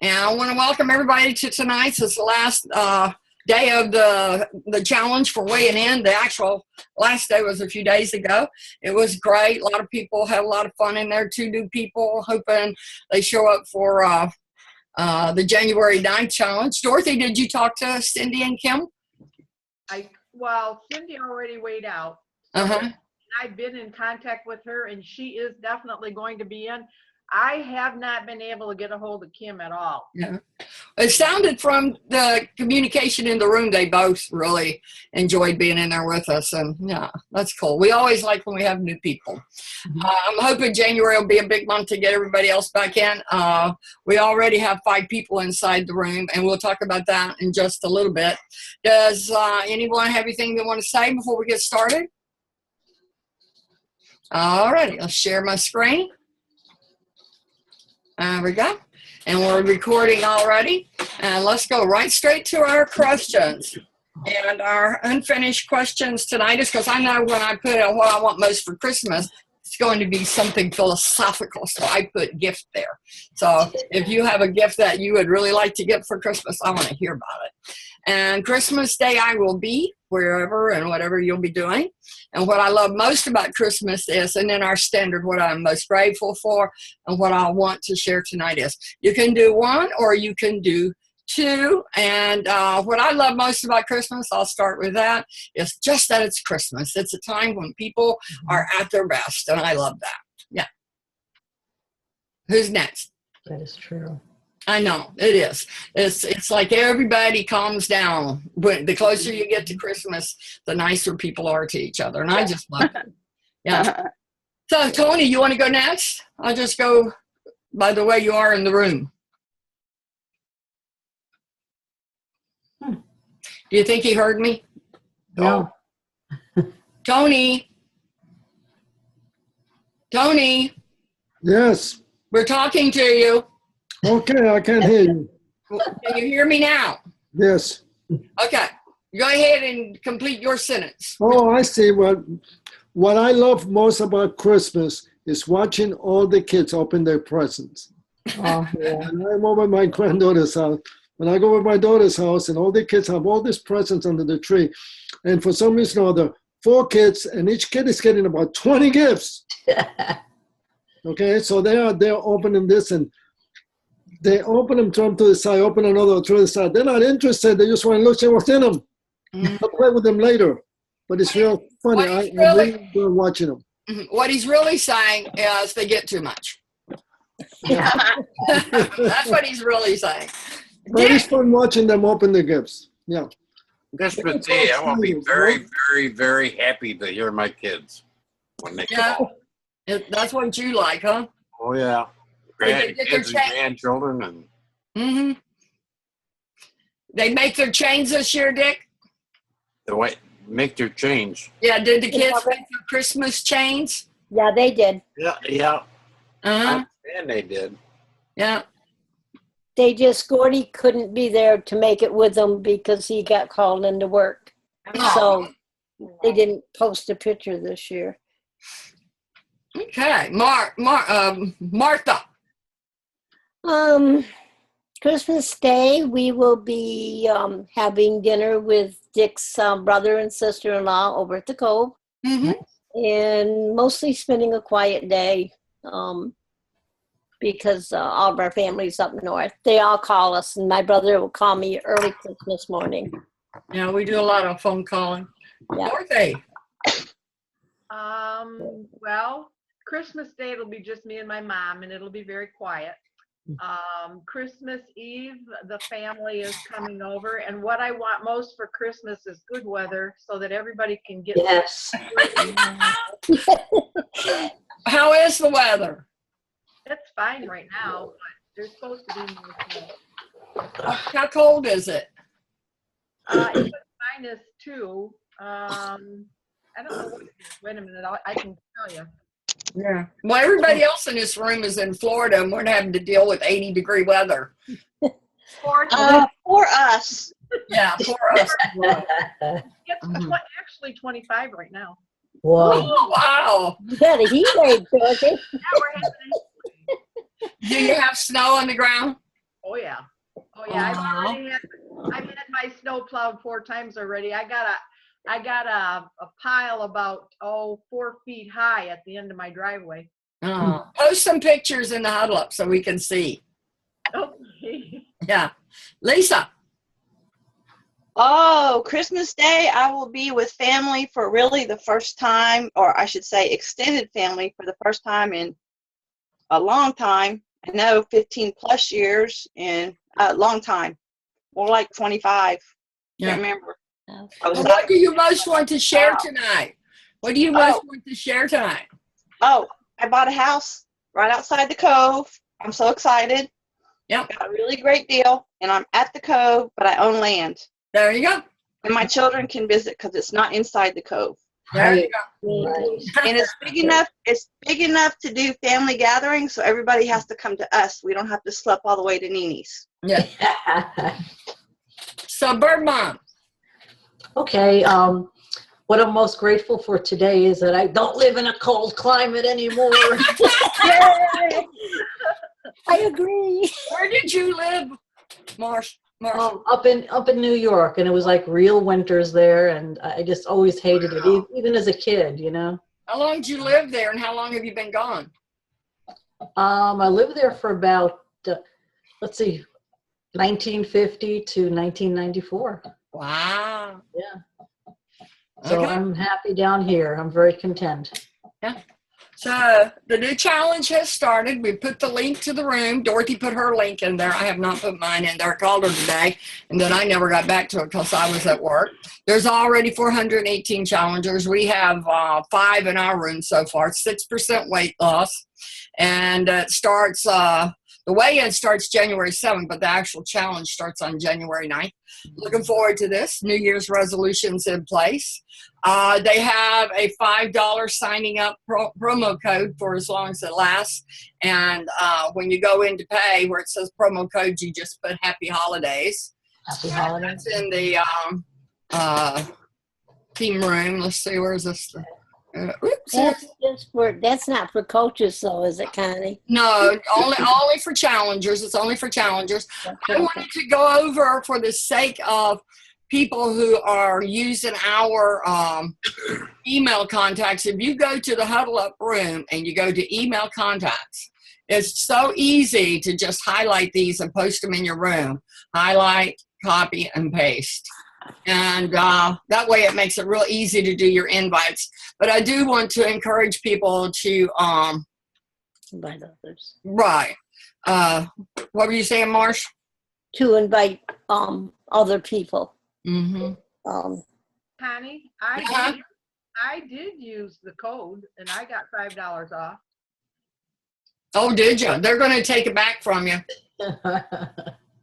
And I want to welcome everybody to tonight's. It's the last day of the challenge for weighing in. The actual last day was a few days ago. It was great. A lot of people had a lot of fun in there. 2 new people, hoping they show up for the January 9th challenge. Dorothy, did you talk to Cindy and Kim? Well, Cindy already weighed out. I've been in contact with her, and she is definitely going to be in. I have not been able to get a hold of Kim at all. Yeah, it sounded from the communication in the room, they both really enjoyed being in there with us, and yeah, that's cool. We always like when we have new people. I'm hoping January will be a big month to get everybody else back in. We already have 5 people inside the room, and we'll talk about that in just a little bit. Does anyone have anything they want to say before we get started? All righty, let's share my screen. There we go. And we're recording already. And let's go right straight to our questions. And our unfinished questions tonight is because I know when I put out what I want most for Christmas, it's going to be something philosophical. So I put gift there. So if you have a gift that you would really like to get for Christmas, I want to hear about it. And Christmas Day, I will be wherever and whatever you'll be doing. And what I love most about Christmas is, and then our standard, what I'm most grateful for and what I want to share tonight is, you can do 1 or you can do 2. And what I love most about Christmas, I'll start with that, is just that it's Christmas. It's a time when people are at their best, and I love that. Yeah. Who's next? That is true. I know, it is. It's like everybody calms down. When the closer you get to Christmas, the nicer people are to each other. And I just love it. Yeah. So, Tony, you want to go next? I'll just go by the way you are in the room. Do you think he heard me? No. Tony? Tony? Yes. We're talking to you. Okay, I can hear you. Can you hear me now? Yes. Okay. Go ahead and complete your sentence. Oh, I see. What I love most about Christmas is watching all the kids open their presents. Oh, yeah. And I'm over at my granddaughter's house. When I go over my daughter's house, and all the kids have all these presents under the tree, and for some reason or other, 4 kids, and each kid is getting about 20 gifts. Okay, so they're opening this, and they open them, throw them to the side, open another, throw to the side. They're not interested. They just want to look at what's in them. I'll play with them later. But it's real funny. I really enjoy watching them. What he's really saying is they get too much. That's what he's really saying. But it's fun watching them open the gifts. Yeah. Christmas Day, I will be very, very, very happy to hear my kids when they come home. That's what you like, huh? Oh, yeah. Kids and grandchildren. And They make their chains this year, Dick? the way make their change. Yeah, did the kids make their Christmas chains? Yeah, they did. Yeah. Uh-huh. And they did. Yeah. They just, Gordy couldn't be there to make it with them because he got called into work. So they didn't post a picture this year. Okay. Martha. Christmas Day, we will be having dinner with Dick's brother and sister-in-law over at the Cove. And mostly spending a quiet day because all of our family's up north. They all call us, and my brother will call me early Christmas morning. Yeah, we do a lot of phone calling. Yeah. Dorothy. Well, Christmas Day, it'll be just me and my mom, and it'll be very quiet. Christmas Eve, the family is coming over, and what I want most for Christmas is good weather so that everybody can get. Yes. How is the weather? It's fine right now, but there's supposed to be more snow. How cold is it? It's -2. I don't know what it is. Wait a minute, I can tell you. Yeah. Well, everybody else in this room is in Florida, and we're having to deal with 80-degree weather. For us. Yeah, for us. it's actually 25 right now. Whoa. Oh, wow. You got a heat wave, Dorothy. Yeah, we're having Do you have snow on the ground? Oh, yeah. Oh, yeah. Aw. I've had my snow plowed 4 times already. I got a pile about, 4 feet high at the end of my driveway. Post some pictures in the Huddle Up so we can see. Okay. Yeah. Lisa. Oh, Christmas Day, I will be with family for really the first time, or I should say extended family for the first time in a long time. I know 15 plus years and a long time. More like 25. Yeah. Can't remember. Well, what do you most want to share tonight? What do you most want to share tonight? Oh, I bought a house right outside the Cove. I'm so excited. Yep. Got a really great deal, and I'm at the Cove, but I own land. There you go. And my children can visit because it's not inside the Cove. There you go. And it's big enough. It's big enough to do family gatherings, so everybody has to come to us. We don't have to schlep all the way to Nini's. Yeah. So, Bird Mom. Okay. What I'm most grateful for today is that I don't live in a cold climate anymore. Yay! I agree. Where did you live, Marsh? Up in New York, and it was like real winters there, and I just always hated it, even as a kid, you know. How long did you live there, and how long have you been gone? I lived there for about, let's see, 1950 to 1994. Wow. Yeah. So Okay. I'm happy down here. I'm very content. Yeah. So the new challenge has started. We put the link to the room. Dorothy put her link in there. I have not put mine in there. I called her today, and then I never got back to it because I was at work. There's already 418 challengers. We have 5 in our room so far, 6% weight loss. And it starts, the weigh-in starts January 7th, but the actual challenge starts on January 9th. Looking forward to this. New Year's resolutions in place. They have a $5 signing up promo code for as long as it lasts. And when you go in to pay, where it says promo code, you just put Happy Holidays. Happy holidays. That's in the theme room. Let's see, where's this? That's not for coaches, though, is it, Connie? No, only for challengers. It's only for challengers. I wanted to go over, for the sake of people who are using our email contacts. If you go to the Huddle Up room and you go to email contacts, it's so easy to just highlight these and post them in your room. Highlight, copy, and paste. And that way it makes it real easy to do your invites. But I do want to encourage people to Invite others. right. What were you saying, Marsh? To invite other people. Mm-hmm. Connie, Uh-huh. I did use the code and I got $5 off. Oh, did you? They're going to take it back from you.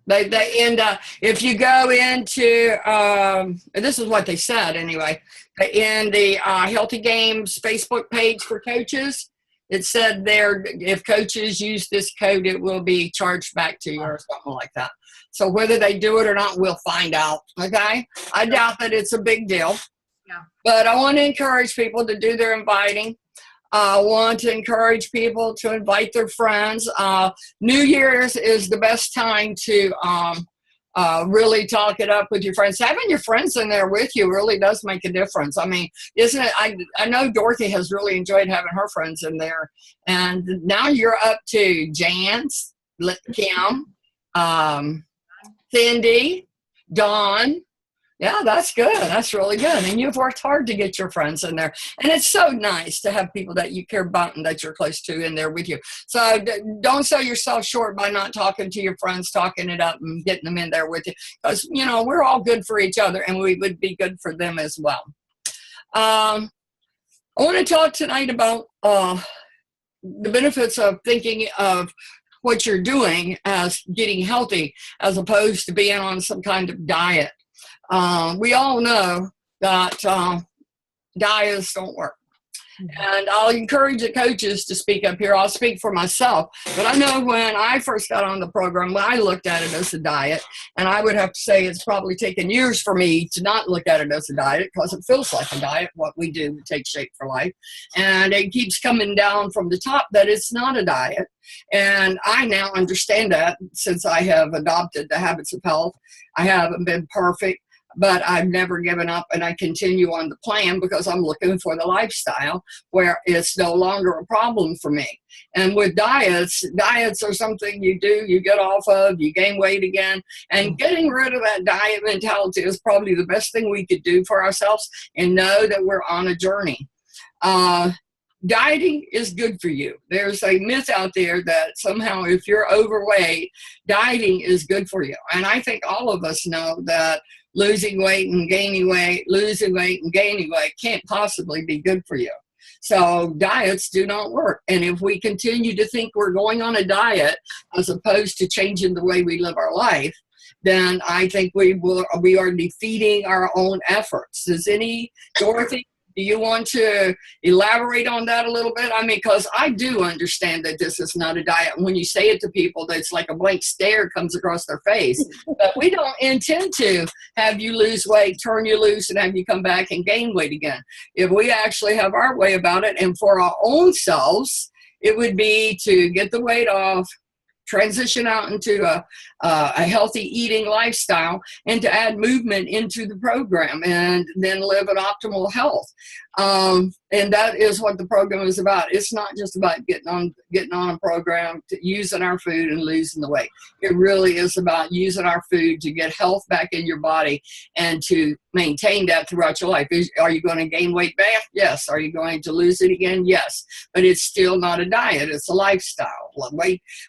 They end up, if you go into, this is what they said anyway, in the Healthy Games Facebook page for coaches, it said there, if coaches use this code, it will be charged back to you or something like that. So whether they do it or not, we'll find out, okay? I doubt that it's a big deal. Yeah. But I want to encourage people to do their inviting. I want to encourage people to invite their friends. New Year's is the best time to really talk it up with your friends. Having your friends in there with you really does make a difference. I mean, isn't it? I know Dorothy has really enjoyed having her friends in there. And now you're up to Jans, Kim, Cindy, Dawn. Yeah, that's good. That's really good. And you've worked hard to get your friends in there. And it's so nice to have people that you care about and that you're close to in there with you. So don't sell yourself short by not talking to your friends, talking it up and getting them in there with you. Because, you know, we're all good for each other and we would be good for them as well. I want to talk tonight about the benefits of thinking of what you're doing as getting healthy as opposed to being on some kind of diet. We all know that diets don't work. And I'll encourage the coaches to speak up here. I'll speak for myself. But I know when I first got on the program, I looked at it as a diet. And I would have to say it's probably taken years for me to not look at it as a diet, because it feels like a diet, what we do to take shape for life. And it keeps coming down from the top that it's not a diet. And I now understand that since I have adopted the habits of health. I haven't been perfect, but I've never given up, and I continue on the plan because I'm looking for the lifestyle where it's no longer a problem for me. And with diets are something you do, you get off of, you gain weight again, and getting rid of that diet mentality is probably the best thing we could do for ourselves, and know that we're on a journey. Dieting is good for you. There's a myth out there that somehow if you're overweight, dieting is good for you. And I think all of us know that losing weight and gaining weight, losing weight and gaining weight can't possibly be good for you. So diets do not work. And if we continue to think we're going on a diet as opposed to changing the way we live our life, then I think we are defeating our own efforts. Dorothy, do you want to elaborate on that a little bit? I mean, because I do understand that this is not a diet. When you say it to people, it's like a blank stare comes across their face. But we don't intend to have you lose weight, turn you loose, and have you come back and gain weight again. If we actually have our way about it, and for our own selves, it would be to get the weight off, transition out into a healthy eating lifestyle, and to add movement into the program, and then live an optimal health. And that is what the program is about. It's not just about getting on a program, using our food and losing the weight. It really is about using our food to get health back in your body and to maintain that throughout your life. Are you going to gain weight back? Yes. Are you going to lose it again? Yes. But it's still not a diet. It's a lifestyle.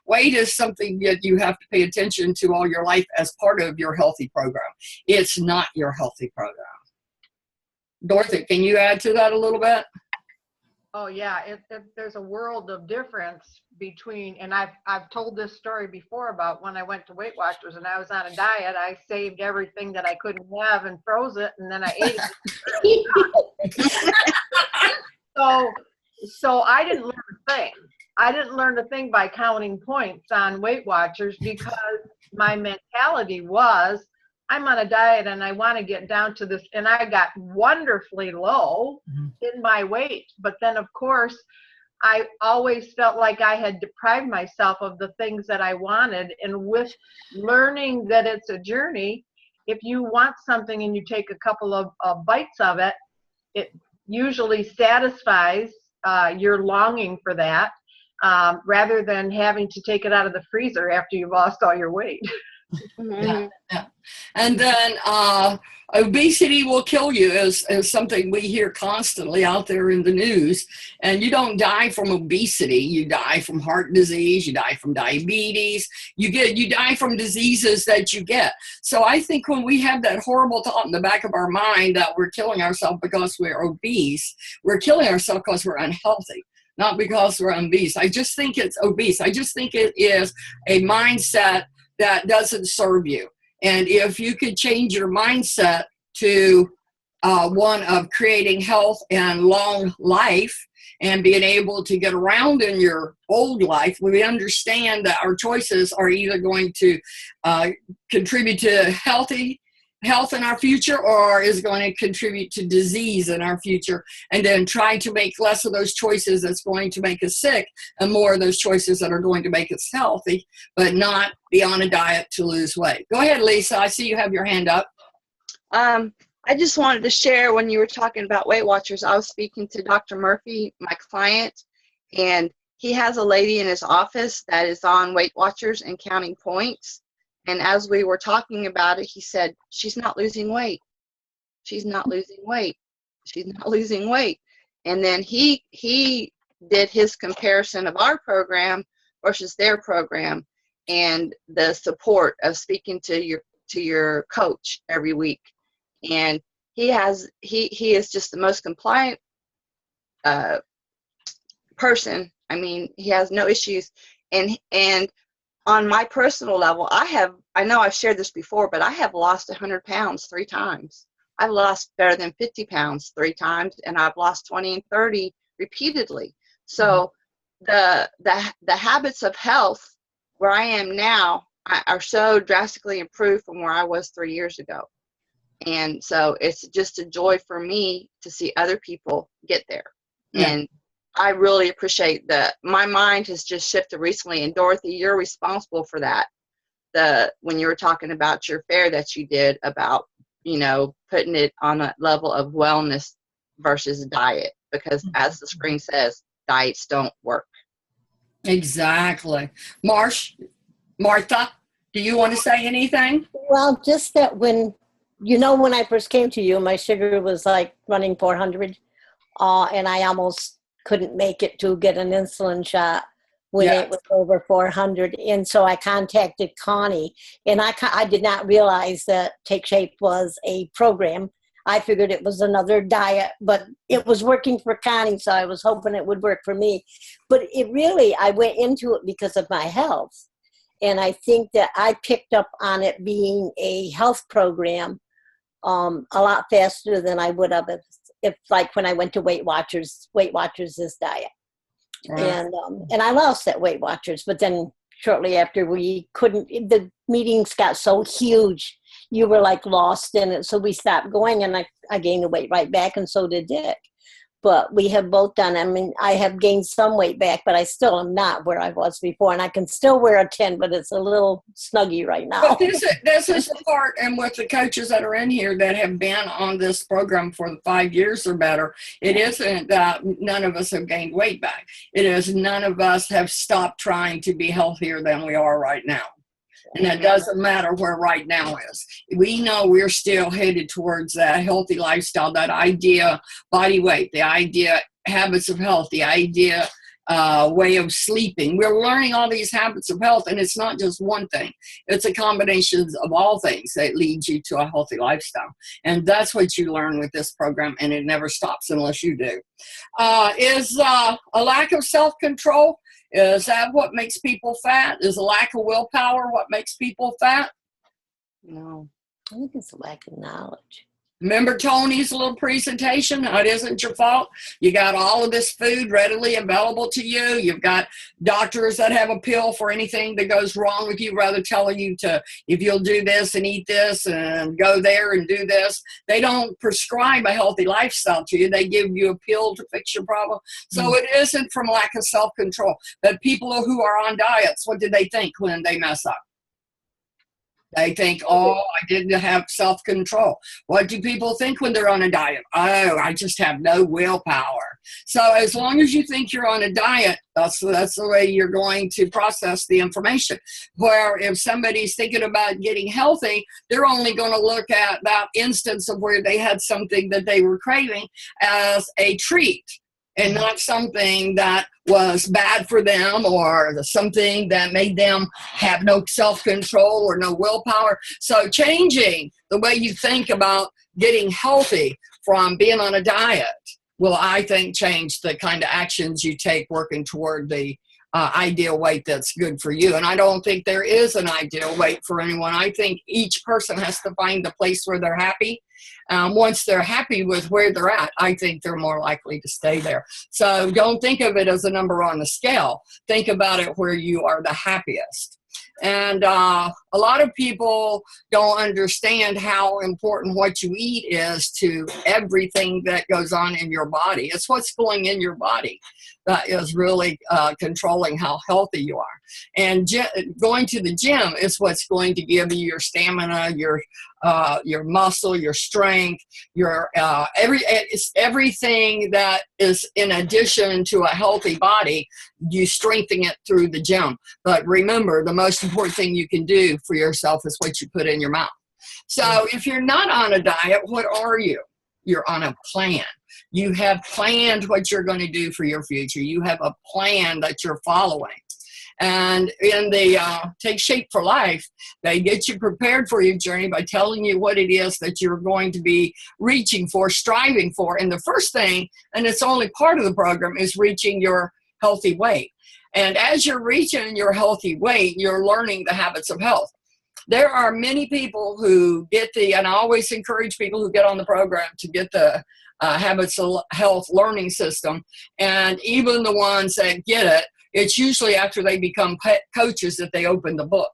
Weight is something that you have to pay attention to all your life as part of your healthy program. It's not your healthy program. Dorothy, can you add to that a little bit? Oh yeah, there's a world of difference between, and I've told this story before about when I went to Weight Watchers and I was on a diet. I saved everything that I couldn't have and froze it, and then I ate it. So I didn't learn a thing. I didn't learn a thing by counting points on Weight Watchers, because my mentality was, I'm on a diet and I want to get down to this, and I got wonderfully low in my weight. But then, of course, I always felt like I had deprived myself of the things that I wanted. And with learning that it's a journey, if you want something and you take a couple of bites of it, it usually satisfies your longing for that, rather than having to take it out of the freezer after you've lost all your weight. Yeah. And then obesity will kill you is something we hear constantly out there in the news. And you don't die from obesity. You die from heart disease. You die from diabetes. You die from diseases that you get. So I think when we have that horrible thought in the back of our mind that we're killing ourselves because we're obese, we're killing ourselves because we're unhealthy, not because we're obese. I just think it's obese. I just think it is a mindset that doesn't serve you. And if you could change your mindset to one of creating health and long life and being able to get around in your old life, we understand that our choices are either going to contribute to health in our future, or is going to contribute to disease in our future, and then try to make less of those choices that's going to make us sick and more of those choices that are going to make us healthy, but not be on a diet to lose weight. Go ahead, Lisa. I see you have your hand up. I just wanted to share, when you were talking about Weight Watchers, I was speaking to Dr. Murphy, my client, and he has a lady in his office that is on Weight Watchers and counting points. And as we were talking about it, he said, she's not losing weight. She's not losing weight. She's not losing weight. And then he did his comparison of our program versus their program, and the support of speaking to your coach every week. And he is just the most compliant person. I mean, he has no issues. And on my personal level, I know I've shared this before, but I have lost 100 pounds 3 times. I've lost better than 50 pounds 3 times, and I've lost 20 and 30 repeatedly. So the habits of health where I am now are so drastically improved from where I was 3 years ago. And so it's just a joy for me to see other people get there. Yeah. And I really appreciate my mind has just shifted recently. And Dorothy, you're responsible for that. When you were talking about your fair that you did about, putting it on a level of wellness versus diet, because as the screen says, diets don't work. Exactly. Martha, do you want to say anything? Well, just that when I first came to you, my sugar was like running 400, and I almost couldn't make it to get an insulin shot when it was over 400. And so I contacted Connie, and I did not realize that Take Shape was a program. I figured it was another diet, but it was working for Connie, so I was hoping it would work for me. But I went into it because of my health. And I think that I picked up on it being a health program a lot faster than I would have if like when I went to Weight Watchers is diet. Right. And I lost at Weight Watchers, but then shortly after the meetings got so huge, you were like lost in it. So we stopped going, and I gained the weight right back, and so did Dick. But we have both done. I mean, I have gained some weight back, but I still am not where I was before. And I can still wear a 10, but it's a little snuggy right now. Well, this is the part, and with the coaches that are in here that have been on this program for 5 years or better, it isn't that none of us have gained weight back. It is none of us have stopped trying to be healthier than we are right now. And it doesn't matter where right now is. We know we're still headed towards that healthy lifestyle, that idea body weight, the idea habits of health, the idea way of sleeping. We're learning all these habits of health, and it's not just one thing. It's a combination of all things that leads you to a healthy lifestyle. And that's what you learn with this program, and it never stops unless you do. Is a lack of self-control, is that what makes people fat? Is a lack of willpower what makes people fat? No, I think it's a lack of knowledge. Remember Tony's little presentation? It isn't your fault. You got all of this food readily available to you. You've got doctors that have a pill for anything that goes wrong with you, rather telling you to, if you'll do this and eat this and go there and do this. They don't prescribe a healthy lifestyle to you. They give you a pill to fix your problem. So it isn't from lack of self-control. But people who are on diets, what do they think when they mess up? They think, oh, I didn't have self-control. What do people think when they're on a diet? Oh, I just have no willpower. So as long as you think you're on a diet, that's the way you're going to process the information. Where if somebody's thinking about getting healthy, they're only going to look at that instance of where they had something that they were craving as a treat, and not something that was bad for them or something that made them have no self-control or no willpower. So changing the way you think about getting healthy from being on a diet will, I think, change the kind of actions you take working toward the ideal weight that's good for you. And I don't think there is an ideal weight for anyone. I think each person has to find the place where they're happy. Once they're happy with where they're at, I think they're more likely to stay there. So don't think of it as a number on the scale. Think about it where you are the happiest. And a lot of people don't understand how important what you eat is to everything that goes on in your body. It's what's going in your body that is really controlling how healthy you are. And going to the gym is what's going to give you your stamina, your muscle, your strength, everything that is in addition to a healthy body. You strengthen it through the gym. But remember, the most important thing you can do for yourself is what you put in your mouth. So if you're not on a diet, what are you? You're on a plan. You have planned what you're going to do for your future. You have a plan that you're following. And in the Take Shape for Life, they get you prepared for your journey by telling you what it is that you're going to be reaching for, striving for. And the first thing, and it's only part of the program, is reaching your healthy weight. And as you're reaching your healthy weight, you're learning the habits of health. there are many people who get and I always encourage people who get on the program to get the Habits of Health learning system. And even the ones that get it, it's usually after they become coaches that they open the book.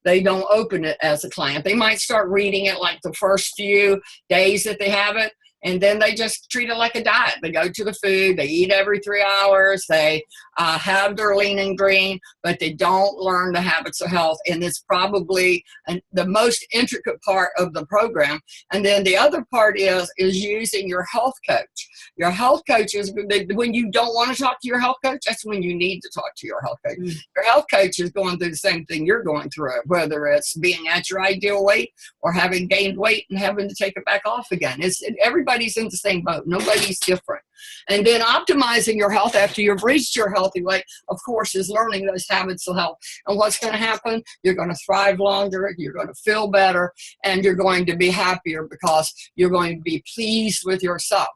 They don't open it as a client. They might start reading it like the first few days that they have it, and then they just treat it like a diet. They go to the food, they eat every 3 hours, they have their lean and green, but they don't learn the habits of health. And it's probably the most intricate part of the program. And then the other part is using your health coach. Your health coach is, when you don't want to talk to your health coach, that's when you need to talk to your health coach. Your health coach is going through the same thing you're going through, whether it's being at your ideal weight or having gained weight and having to take it back off again. Everybody's in the same boat. Nobody's different. And then optimizing your health after you've reached your healthy weight, of course, is learning those habits of health. And what's going to happen? You're going to thrive longer, you're going to feel better, and you're going to be happier because you're going to be pleased with yourself.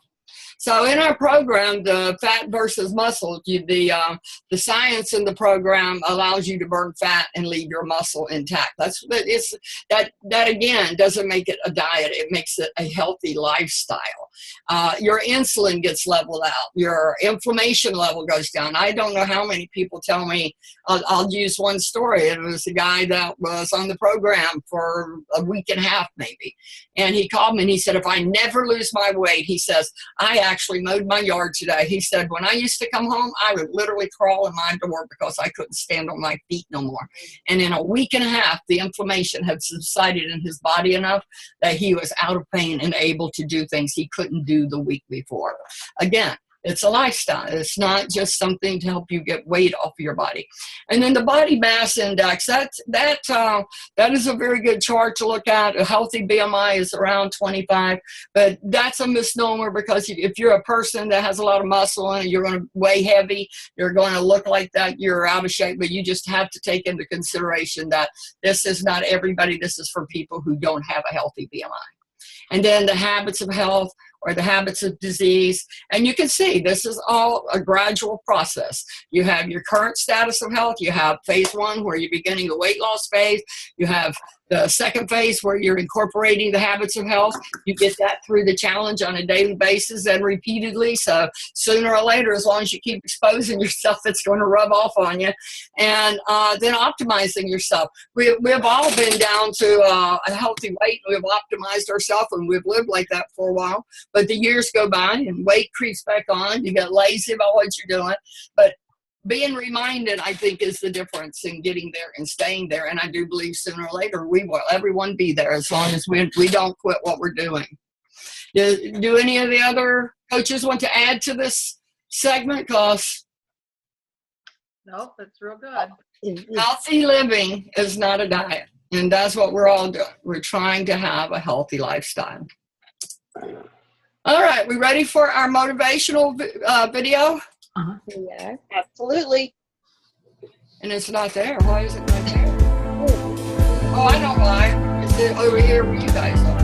So in our program, the fat versus muscle, the science in the program allows you to burn fat and leave your muscle intact. That again doesn't make it a diet. It makes it a healthy lifestyle. Your insulin gets leveled out. Your inflammation level goes down. I don't know how many people tell me, I'll use one story. It was a guy that was on the program for a week and a half maybe. And he called me and he said, if I never lose my weight, he says, I actually mowed my yard today. He said, when I used to come home, I would literally crawl in my door because I couldn't stand on my feet no more. And in a week and a half, the inflammation had subsided in his body enough that he was out of pain and able to do things he couldn't do the week before. Again, it's a lifestyle. It's not just something to help you get weight off of your body. And then the body mass index, that is a very good chart to look at. A healthy BMI is around 25, but that's a misnomer because if you're a person that has a lot of muscle and you're going to weigh heavy, you're going to look like that, you're out of shape, but you just have to take into consideration that this is not everybody. This is for people who don't have a healthy BMI. And then the habits of health or the habits of disease. And you can see this is all a gradual process. You have your current status of health. You have phase 1 where you're beginning a weight loss phase. You have the second phase where you're incorporating the habits of health. You get that through the challenge on a daily basis and repeatedly. So sooner or later, as long as you keep exposing yourself, it's going to rub off on you. And then optimizing yourself. We've all been down to a healthy weight. We've optimized ourselves and we've lived like that for a while. But the years go by and weight creeps back on. You get lazy about what you're doing. But being reminded, I think, is the difference in getting there and staying there. And I do believe sooner or later we will, everyone be there as long as we don't quit what we're doing. Do any of the other coaches want to add to this segment? Because nope, that's real good. Healthy living is not a diet. And that's what we're all doing. We're trying to have a healthy lifestyle. All right, we ready for our motivational video? Yeah. Absolutely. And it's not there. Why is it not there? Oh, I know why. It's over here where you guys are.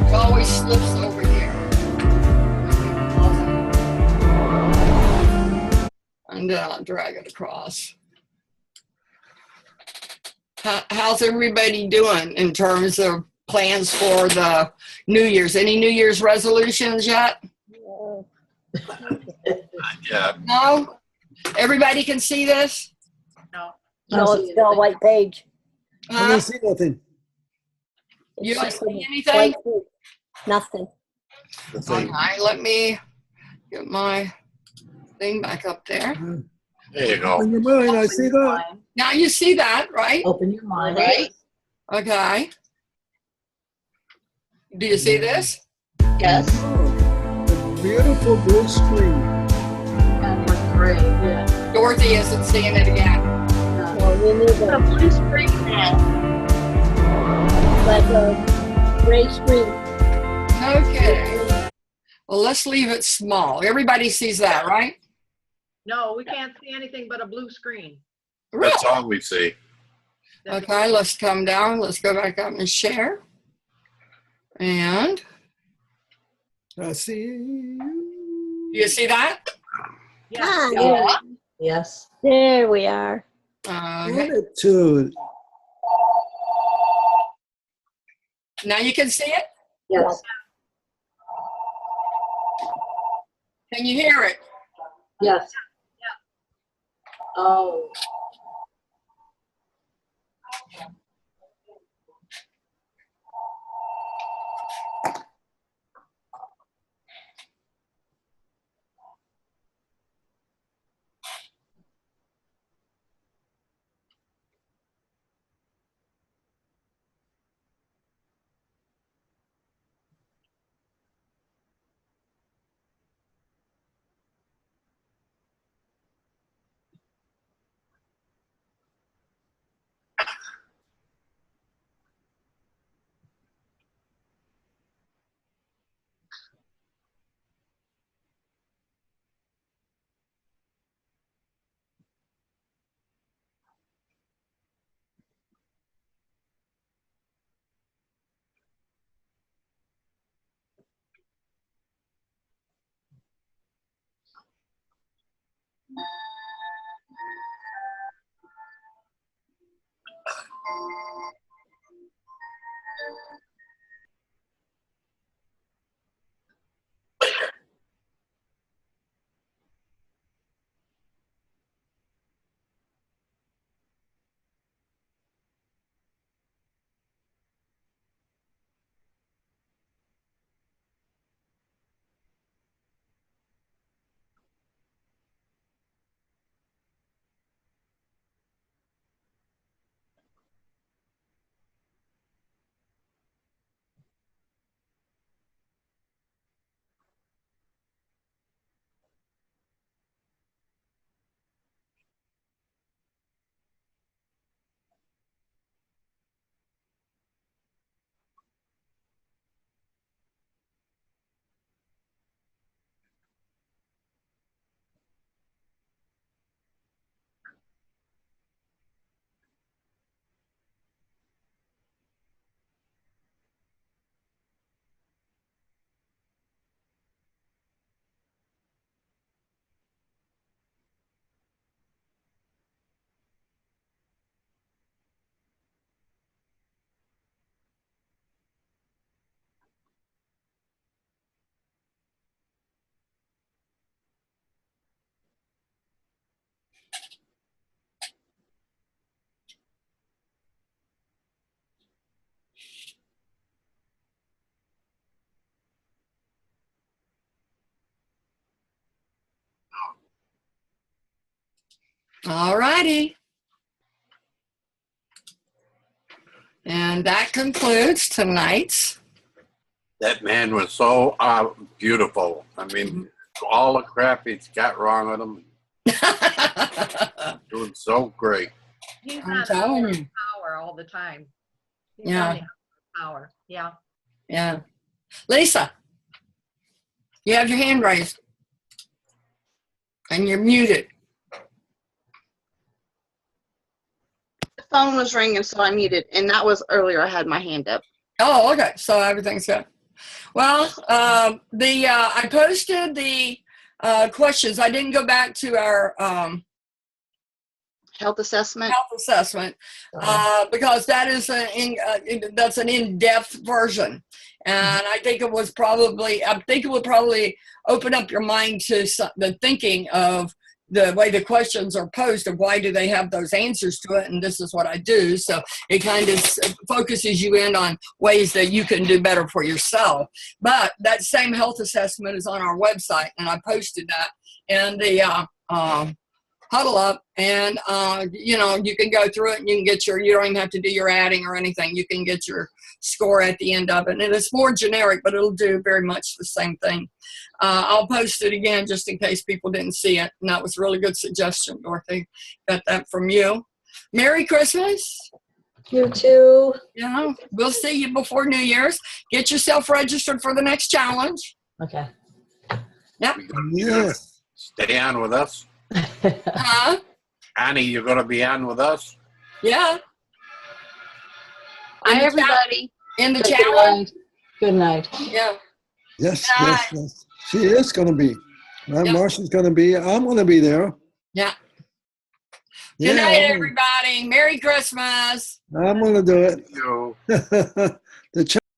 It always slips over here. And then I'll drag it across. How's everybody doing in terms of plans for the New Year's? Any New Year's resolutions yet? Yeah. No? Everybody can see this? No. No, it's still a white page. I don't see nothing. You It's don't just a see anything? white page. Nothing. Okay, let me get my thing back up there. There you go. Open your mind, I see that. Now you see that, right? Open your mind. Right? Okay. Do you see this? Yes. A beautiful blue screen. And like gray, yeah. Dorothy isn't seeing it again. No, we need A blue screen now. like a gray screen. Okay. Well, let's leave it small. Everybody sees that, right? No, we can't see anything but a blue screen. Really? That's all we see. Okay, let's come down. Let's go back up and share. And I see you. you see that? Yeah. Ah, Yeah. yeah. Yes. There we are. Okay. Attitude. Now you can see it? Yes. Can you hear it? Yes. Oh. All righty. And that concludes tonight's. That man was so beautiful. I mean, all the crap he's got wrong with him, doing so great. He's I'm on telling hour you. power all the time. He's Yeah. on the power. Yeah. Yeah. Lisa, you have your hand raised. And you're muted. The phone was ringing, so I muted, and that was earlier. I had my hand up. Oh, okay. So everything's good. Well, I posted the questions. I didn't go back to our Health assessment. health assessment because that is that's an in-depth version, and I think it would probably open up your mind to the thinking of the way the questions are posed and why do they have those answers to it, and this is what I do. So it kind of focuses you in on ways that you can do better for yourself. But that same health assessment is on our website, and I posted that in the Huddle Up, and you can go through it and you can get you don't even have to do your adding or anything. You can get your score at the end of it, and it's more generic, but it'll do very much the same thing. I'll post it again just in case people didn't see it, and that was a really good suggestion, Dorothy. Got that from you. Merry Christmas. You too. We'll see you before New Year's. Get yourself registered for the next challenge. Okay. Yep. Yes. Stay on with us. Annie, you're going to be on with us? Yeah. Hi, everybody. In the Good challenge. night. Good night. Yeah. Yes, Good yes, yes. She is going to be. Yep. Marcia's going to be. I'm going to be there. Yeah. Yeah, Good night, everybody. Merry Christmas. I'm going to do it. You.